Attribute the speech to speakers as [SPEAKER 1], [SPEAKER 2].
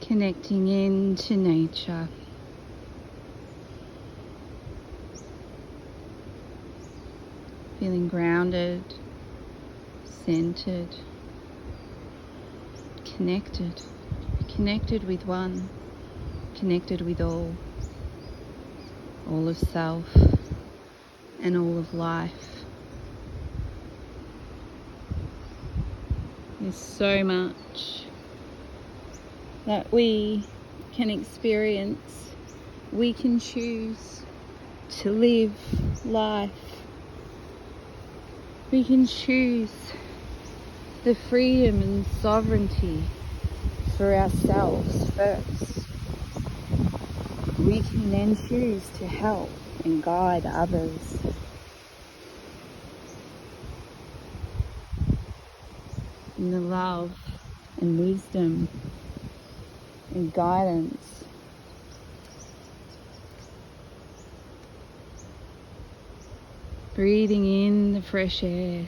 [SPEAKER 1] connecting into nature. Feeling grounded, centered, connected with one, connected with all of self and all of life. There's so much that we can experience. We can choose to live life. We can choose the freedom and sovereignty for ourselves first. We can then choose to help and guide others. In the love and wisdom and guidance. Breathing in the fresh air.